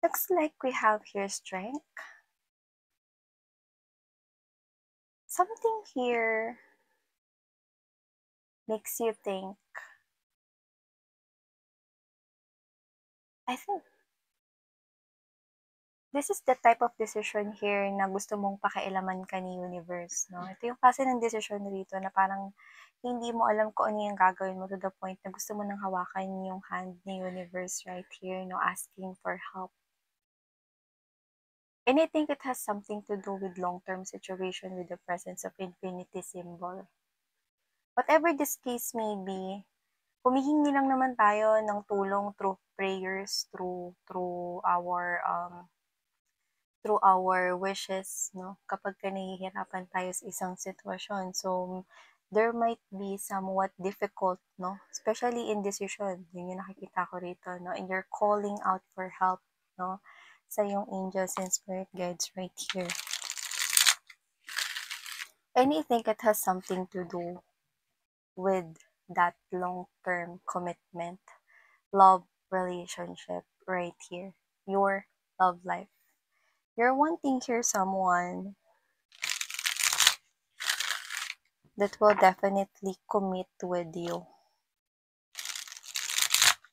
Looks like we have here strength. Something here makes you think. I think this is the type of decision here na gusto mong pakialaman ka ni universe, no? Ito yung klase ng decision rito na parang hindi mo alam kung ano yung gagawin mo to the point na gusto mo nang hawakan yung hand ni universe right here, no? Asking for help. And I think it has something to do with long-term situation with the presence of infinity symbol. Whatever this case may be, humihingi lang naman tayo ng tulong through prayers, through our wishes, no? Kapag ka nahihirapan tayo sa isang sitwasyon. So, there might be somewhat difficult, no? Especially in decision. Yun yung nakikita ko rito, no? And you're calling out for help, no? Sa yung angels and spirit guides right here. And I think it has something to do with that long-term commitment, love relationship right here. Your love life. You're wanting here someone that will definitely commit with you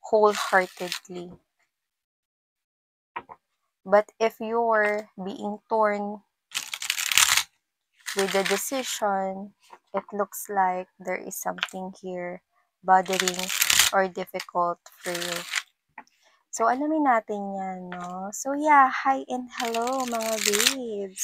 wholeheartedly. But if you're being torn with the decision, it looks like there is something here bothering or difficult for you. So, alamin natin yan, no? So, yeah, hi and hello, mga babes!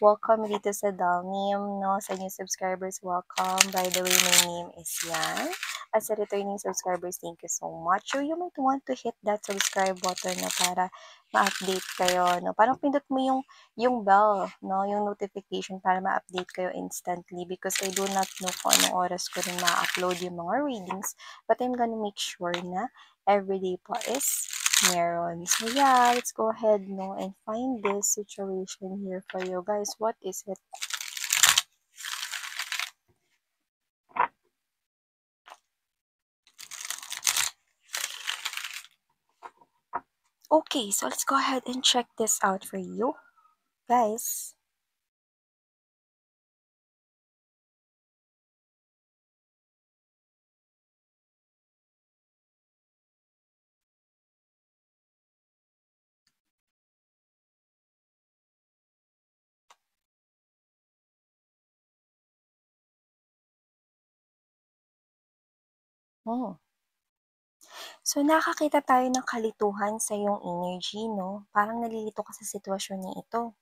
Welcome dito sa Dalnim, no? Sa new subscribers, welcome. By the way, my name is Yan. As a returning subscribers, thank you so much. So, you might want to hit that subscribe button na para ma-update kayo, no? Parang pindot mo yung bell, no? Yung notification para ma-update kayo instantly because I do not know kung anong oras ko rin ma-upload yung mga readings, but I'm gonna make sure na everyday po is meron. So yeah, let's go ahead, no, and find this situation here for you guys. What is it? Okay, so let's go ahead and check this out for you guys. So, nakakita tayo ng kalituhan sa iyong energy, no? Parang nalilito ka sa sitwasyon na ito.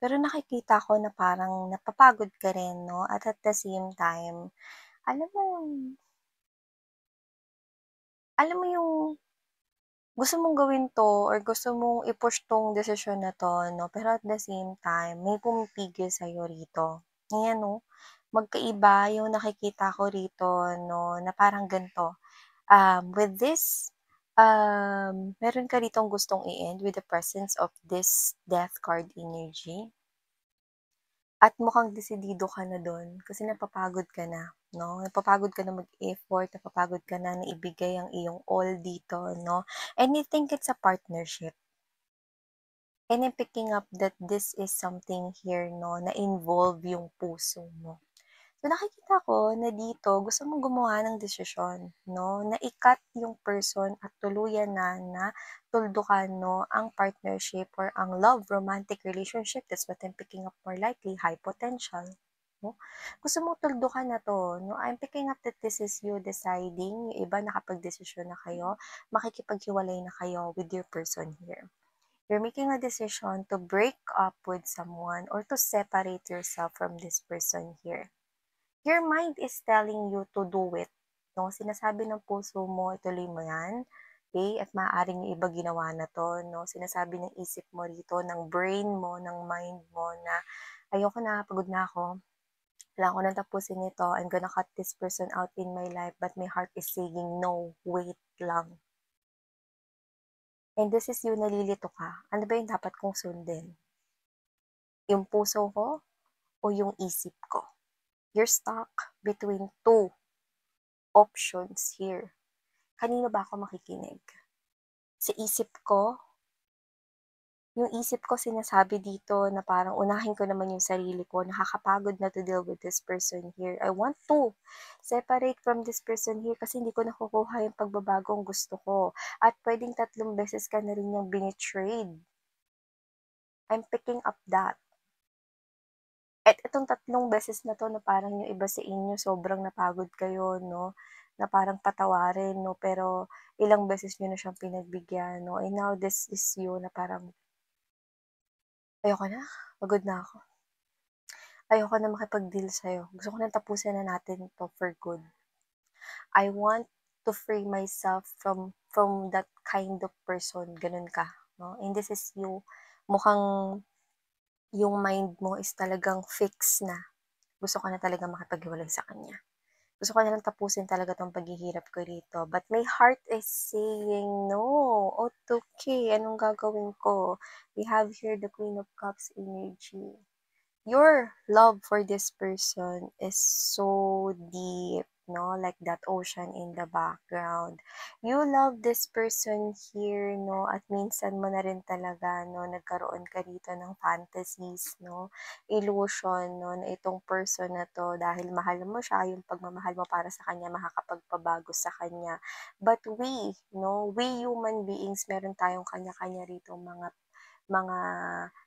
Pero nakikita ko na parang napapagod ka rin, no? At the same time, alam mo yung gusto mong gawin 'to or gusto mong i-push 'tong desisyon na 'to 'no, pero at the same time may pumipigil sa'yo rito. Ayan 'no, magkaiba yung nakikita ko rito 'no, na parang ganito, with this, meron ka ditong gustong i-end with the presence of this death card energy. At mukhang desidido ka na dun kasi napapagod ka na, 'no? Napapagod ka na mag-effort, napapagod ka na na ibigay ang iyong all dito, 'no? And I think it's a partnership. And I'm picking up that this is something here, 'no, na involve yung puso mo. So, nakikita ko na dito gusto mong gumawa ng desisyon, 'no, na i-cut yung person at tuluyan na tuldukan, 'no, ang partnership or ang love, romantic relationship. That's what I'm picking up more likely, high potential, 'no. Gusto mong tuldukan na 'to, 'no. I'm picking up that this is you deciding, yung iba nakapagdesisyon na kayo, makikipaghiwalay na kayo with your person here. You're making a decision to break up with someone or to separate yourself from this person here. Your mind is telling you to do it. No? Sinasabi ng puso mo, ituloy mo yan. Okay? At maaaring yung iba ginawa na to. No? Sinasabi ng isip mo rito, ng brain mo, ng mind mo na ayoko na, pagod na ako. Kailangan ko nang tapusin ito. I'm gonna cut this person out in my life. But my heart is saying, no, wait lang. And this is you, nalilito ka. Ano ba yung dapat kong sundin? Yung puso ko o yung isip ko? You're stuck between two options here. Kanino ba ako makikinig? Sa isip ko Yung isip ko sinasabi dito na parang unahin ko naman yung sarili ko, nakakapagod na to deal with this person here. I want to separate from this person here kasi hindi ko nakukuha yung pagbabagong gusto ko. At pwedeng 3 beses ka na rin yung binitrade. I'm picking up that. At itong 3 beses na 'to na parang yung iba sa inyo sobrang napagod kayo 'no, na parang patawarin 'no, pero ilang beses niyo na siyang pinagbigyan 'no, and now this is you na parang, "Ayoko na, pagod na ako. Ayoko na makipag-deal sa'yo. Gusto ko ng tapusin na natin 'to for good. I want to free myself from that kind of person." Gano'n ka 'no, and this is you. Mukhang yung mind mo is talagang fix na. Gusto ko na talagang makipaghiwalay sa kanya. Gusto ko na lang tapusin talaga 'tong paghihirap ko rito. But my heart is saying, "No, okay, anong gagawin ko?" We have here the Queen of Cups energy. Your love for this person is so deep, no? Like that ocean in the background. You love this person here, no? At minsan mo na rin talaga, no? Nagkaroon ka dito ng fantasies, no? Illusion, no? Na itong person na to, dahil mahal mo siya, yung pagmamahal mo para sa kanya, makakapagpabago sa kanya. But we, no? We human beings, meron tayong kanya-kanya rito mga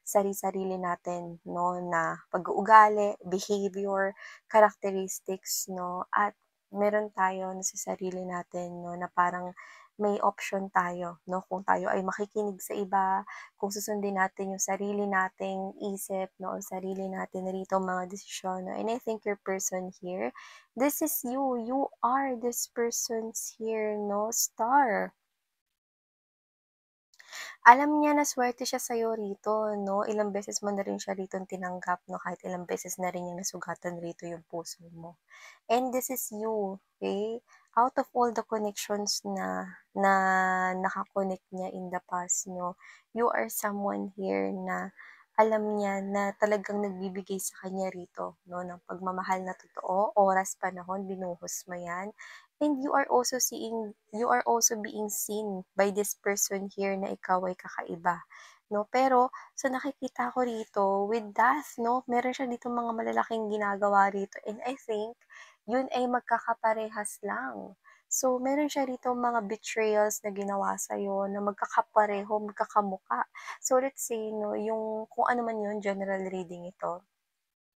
sari-sarili natin 'no, na pag-uugali, behavior, characteristics 'no, at meron tayo na sa sarili natin 'no, na parang may option tayo 'no, kung tayo ay makikinig sa iba, kung susundin natin yung sarili nating isip 'no, o sarili natin rito mga desisyon 'no. And I think your person here, this is you, you are this person's here 'no, star. Alam niya na swerte siya sa'yo rito 'no, ilang beses mo na rin siya rito tinanggap 'no, kahit ilang beses na rin niyang nasugatan rito yung puso mo. And this is you, okay? Out of all the connections na na naka-connect niya in the past 'no, you are someone here na alam niya na talagang nagbibigay sa kanya rito 'no, ng pagmamahal na totoo, oras, panahon, binuhos mo 'yan. And you are also being seen by this person here na ikaw ay kakaiba, 'no. Pero sa nakikita ko rito with Death 'no, meron siya ditong mga malalaking ginagawa rito and I think yun ay magkakaparehas lang. So, meron siya rito mga betrayals na ginawa sa'yo na magkakapareho, magkakamukha. So, let's say 'no, yung kung ano man yun, general reading ito.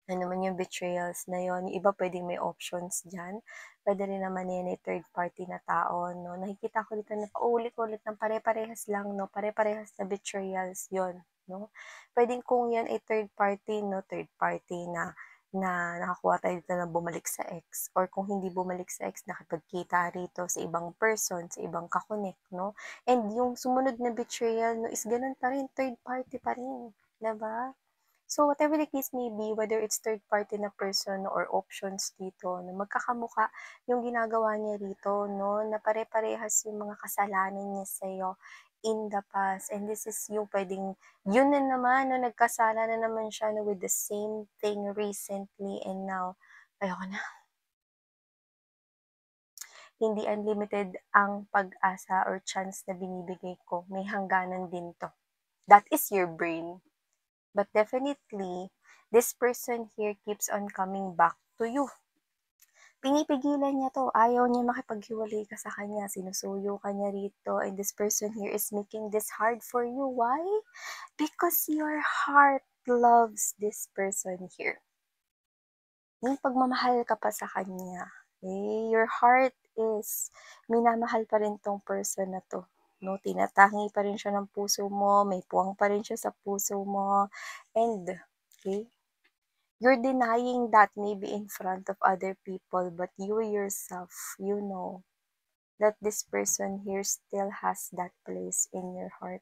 Ano naman yung betrayals na yun, yung iba puwedeng may options diyan. Puwede rin naman yan ay third party na tao 'no. Nakikita ko dito na paulit-ulit ng pare-parehas lang 'no, pare-parehas na betrayals yon 'no. Puwedeng kung yan ay third party 'no, third party na na nakakuha tayo dito na bumalik sa ex or kung hindi bumalik sa ex nakipagkita rito sa ibang person, sa ibang ka 'no. And yung sumunod na betrayal 'no is gano'n pa rin, third party pa rin, 'di ba? So, whatever the case may be, whether it's third party na person or options dito na magkakamukha yung ginagawa niya rito, no, na pare-parehas yung mga kasalanan niya sa'yo in the past. And this is you, pwedeng, yun na naman, no, nagkasala na naman siya no, with the same thing recently and now, ayoko na. Hindi unlimited ang pag-asa or chance na binibigay ko. May hangganan din to. That is your brain. But definitely, this person here keeps on coming back to you. Pinipigilan niya 'to, ayaw niya makipaghiwalay ka sa kanya, sinusuyo ka niya rito, and this person here is making this hard for you. Why? Because your heart loves this person here. May pagmamahal ka pa sa kanya. Okay? Your heart is minamahal pa rin 'tong person na 'to. No, tinatangi pa rin siya ng puso mo, may puwang pa rin siya sa puso mo, and okay, you're denying that maybe in front of other people, but you yourself, you know that this person here still has that place in your heart.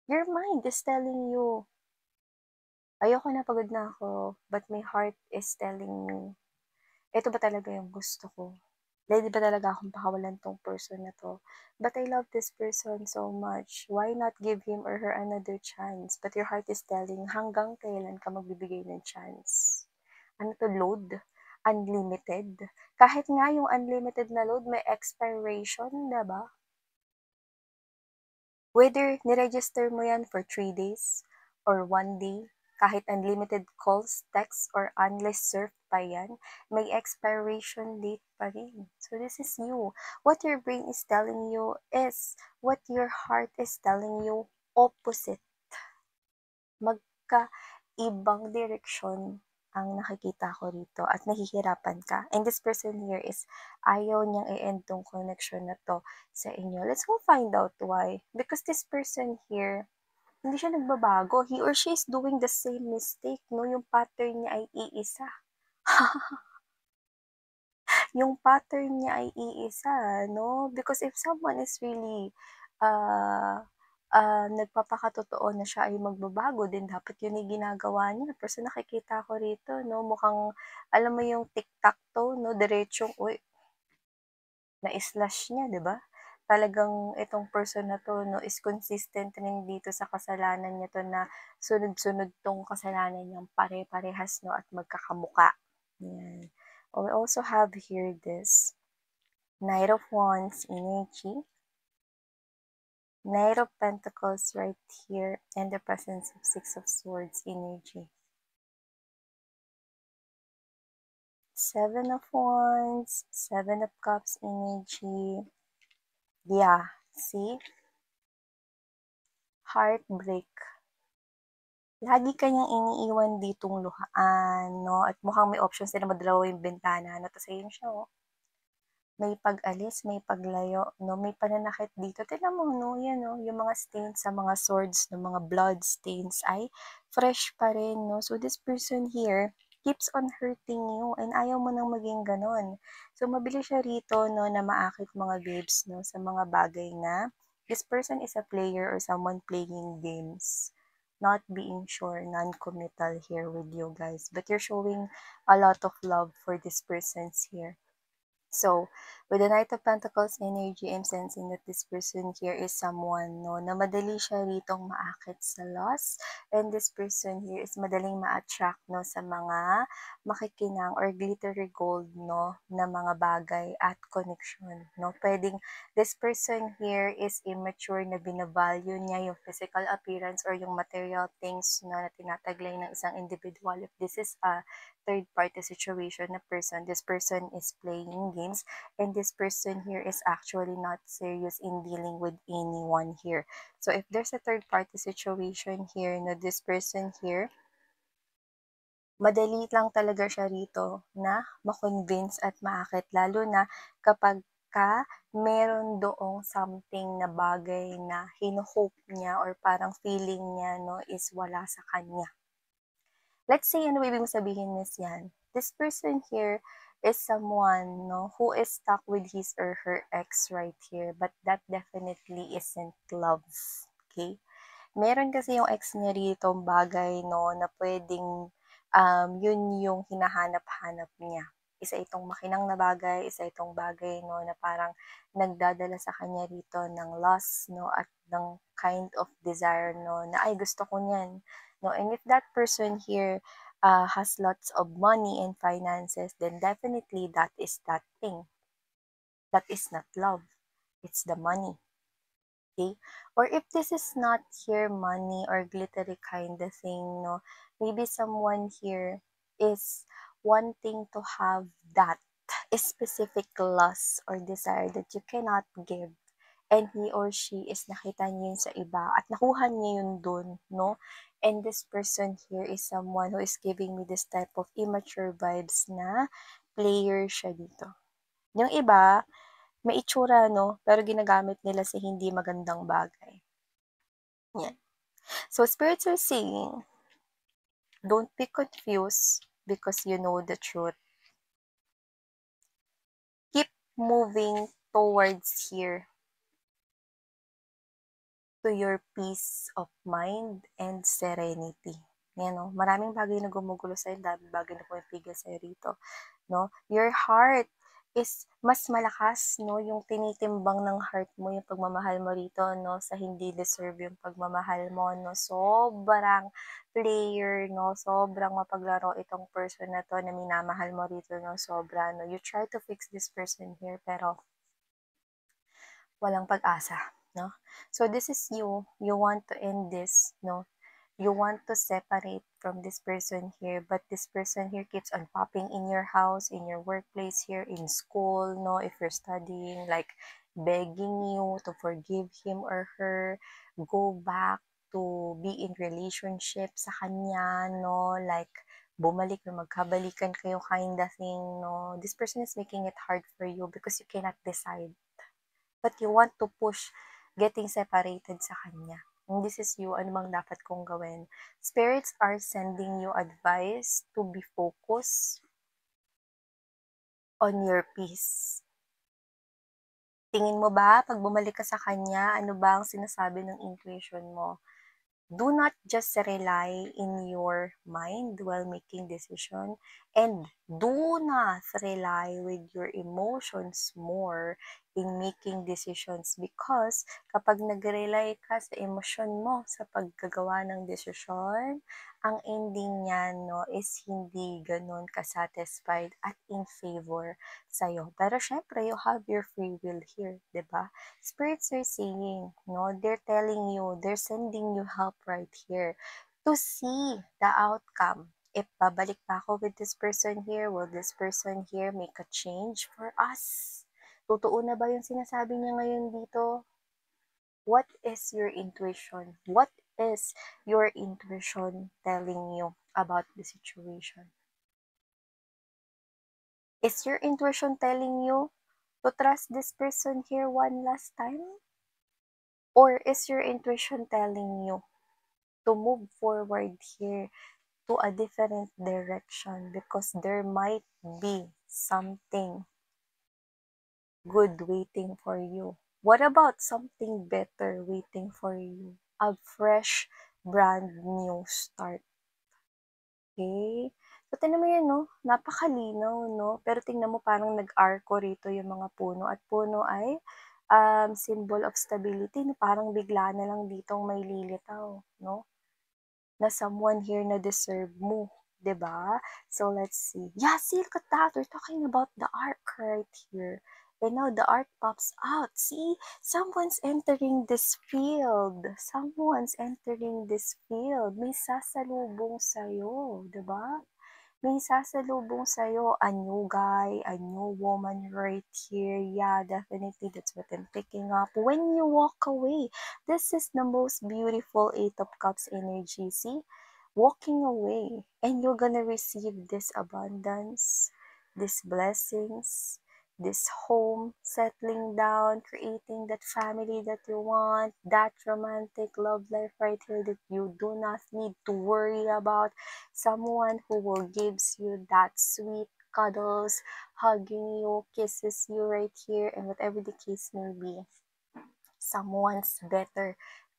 Your mind is telling you, ayoko na, pagod na ako, but my heart is telling me, eto ba talaga yung gusto ko? Ready ba talaga akong pakawalan 'tong person na 'to? But I love this person so much. Why not give him or her another chance? But your heart is telling, hanggang kailan ka magbibigay ng chance? Ano 'to, load? Unlimited? Kahit nga yung unlimited na load may expiration, 'di ba? Whether niregister mo yan for 3 days or 1 day, kahit unlimited calls, texts, or endless surf pa yan, may expiration date pa rin. So this is you. What your brain is telling you is what your heart is telling you opposite. Magka-ibang direksyon ang nakikita ko rito at nahihirapan ka. And this person here is ayaw niyang i-end tong connection na to sa inyo. Let's go find out why. Because this person here, hindi siya nagbabago. He or she is doing the same mistake, no? Yung pattern niya ay iisa. Yung pattern niya ay iisa, no? Because if someone is really nagpapakatotoo na siya ay magbabago, din dapat yun ay ginagawa niya. Pero nakikita ko rito, no? Mukhang, alam mo yung tic-tac-toe, no? Diretsong, uy, na-slash niya, di ba? Talagang itong person na to, no, is consistent rin dito sa kasalanan niya to na sunod-sunod tong kasalanan niyang pare-parehas, no, at magkakamuka. Yan. We also have here this Knight of Wands energy, Knight of Pentacles right here, and the presence of Six of Swords energy. Seven of Wands, Seven of Cups energy. Yeah, see? Heartbreak. Lagi kanyang iniiwan ditong luhaan, no? At mukhang may options din na madalawa yung bintana. No? Tapos ayun siya, oh. May pag-alis, may paglayo, no? May pananakit dito. Tignan mo, no? Yan, no? Yung mga stains sa mga swords, no? Mga blood stains ay fresh pa rin, no? So, this person here keeps on hurting you and ayaw mo nang maging ganon. So, mabilis siya rito, no? Na maakit mga babes, no? Sa mga bagay na this person is a player or someone playing games. Not being sure, non-committal here with you guys. But you're showing a lot of love for this person's here. So, with the Knight of Pentacles energy, I'm sensing that this person here is someone, no, na madali siya ritong maakit sa loss. And this person here is madaling ma-attract, no, sa mga makikinang or glittery gold, no, na mga bagay at connection, no. Pwedeng this person here is immature na binavalue niya yung physical appearance or yung material things, no, na tinataglay ng isang individual. If this is a third-party situation na person, this person is playing games, and this person here is actually not serious in dealing with anyone here. So if there's a third-party situation here, no, this person here, madali lang talaga siya rito na ma-convince at maakit, lalo na kapag meron doong something na bagay na hino-hope niya or parang feeling niya, no, is wala sa kanya. Let's say, ano ibig sabihin, Miss Yan? This person here is someone, no, who is stuck with his or her ex right here, but that definitely isn't love. Okay? Meron kasi yung ex niya rito bagay, no, na pwedeng yun yung hinahanap-hanap niya. Isa itong makinang na bagay, isa itong bagay, no, na parang nagdadala sa kanya rito ng loss, no, at ng kind of desire, no, na ay gusto ko niyan, no. And if that person here has lots of money and finances, then definitely that is that thing. That is not love. It's the money. Okay? Or if this is not here money or glittery kind of thing, no, maybe someone here is wanting to have that specific lust or desire that you cannot give, and he or she is nakita niya yun sa iba at nakuha niya yun dun, no? And this person here is someone who is giving me this type of immature vibes na player siya dito. Yung iba, may itsura, no? Pero ginagamit nila sa hindi magandang bagay. Yan. So, spirits are saying, don't be confused because you know the truth. Keep moving towards here to your peace of mind and serenity. Yan, no? Maraming bagay na gumugulo sa'yo, daming bagay na pumipigil sa'yo rito, no? Your heart is mas malakas, no? Yung tinitimbang ng heart mo, yung pagmamahal mo rito, no? Sa hindi deserve yung pagmamahal mo, no? Sobrang player, no? Sobrang mapaglaro itong person na to na minamahal mo rito, no? Sobra, no? You try to fix this person here, pero walang pag-asa. no? So this is you. You want to end this, no? You want to separate from this person here, but this person here keeps on popping in your house, in your workplace here, in school, no? If you're studying, like begging you to forgive him or her, go back to be in relationship sa kanya, no? Like, bumalik or magkabalikan kayo kind of thing, no? This person is making it hard for you because you cannot decide. But you want to push getting separated sa kanya. And this is you, ano bang dapat kong gawin? Spirits are sending you advice to be focused on your peace. Tingin mo ba, pag bumalik ka sa kanya, ano ba ang sinasabi ng intuition mo? Do not just rely in your mind while making decision, and do not rely with your emotions more in making decisions, because kapag nag-rely ka sa emosyon mo sa paggagawa ng desisyon, ang ending niyan, no, is hindi ganun ka-satisfied at in favor sa'yo. Pero syempre, you have your free will here, 'di ba? Spirits are saying, no, they're telling you, they're sending you help right here to see the outcome. If babalik pa ako with this person here, will this person here make a change for us? Totoo na ba yung sinasabi niya ngayon dito? What is your intuition? What is your intuition telling you about the situation? Is your intuition telling you to trust this person here one last time? Or is your intuition telling you to move forward here to a different direction, because there might be something good waiting for you? What about something better waiting for you? A fresh, brand new start. Okay? So, tingnan mo yan, no? Napakalinaw, no? Pero tingnan mo parang nag-arco rito yung mga puno. At puno ay symbol of stability. No? Parang bigla na lang ditong may lilitaw, no? Na someone here na deserve mo. 'Di ba? So, let's see. Yeah, see, look at that. We're talking about the arc right here. And now the arc pops out. See, someone's entering this field. Someone's entering this field. May sasalubong sa'yo. 'Di ba? May sasalubong sa'yo, a new guy, a new woman right here. Yeah, definitely, that's what I'm picking up. When you walk away, this is the most beautiful Eight of Cups energy. See? Walking away, and you're gonna receive this abundance, these blessings, this home, settling down, creating that family that you want, that romantic love life right here that you do not need to worry about. Someone who will gives you that sweet cuddles, hugging you, kisses you right here, and whatever the case may be. Someone's better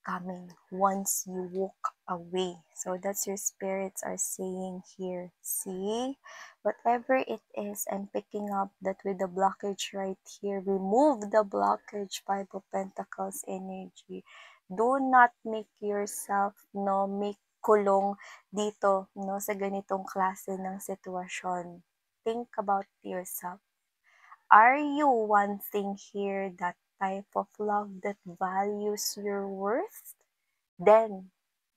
coming once you walk away. So that's your spirits are saying here. See? Whatever it is, I'm picking up that with the blockage right here. Remove the blockage, Five of Pentacles energy. Do not make yourself, no, make kulong dito, no, sa ganitong klase ng sitwasyon. Think about yourself. Are you wanting here that type of love that values your worth? Then,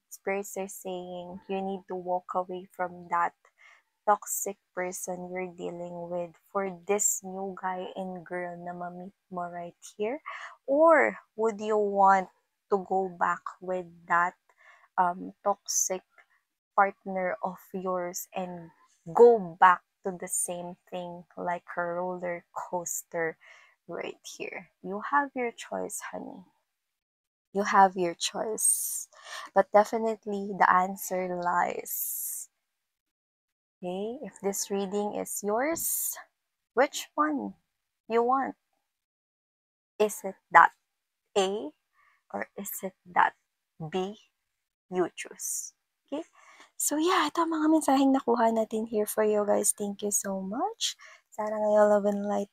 spirits are saying you need to walk away from that toxic person you're dealing with for this new guy and girl na ma-meet mo right here. Or would you want to go back with that toxic partner of yours and go back to the same thing like a roller coaster right here? You have your choice, honey. You have your choice. But definitely the answer lies. Okay, if this reading is yours, which one you want? Is it that A or is it that B you choose? Okay? So yeah, ito ang mga mensaheng nakuha natin here for you guys. Thank you so much. Sana ngayon love and light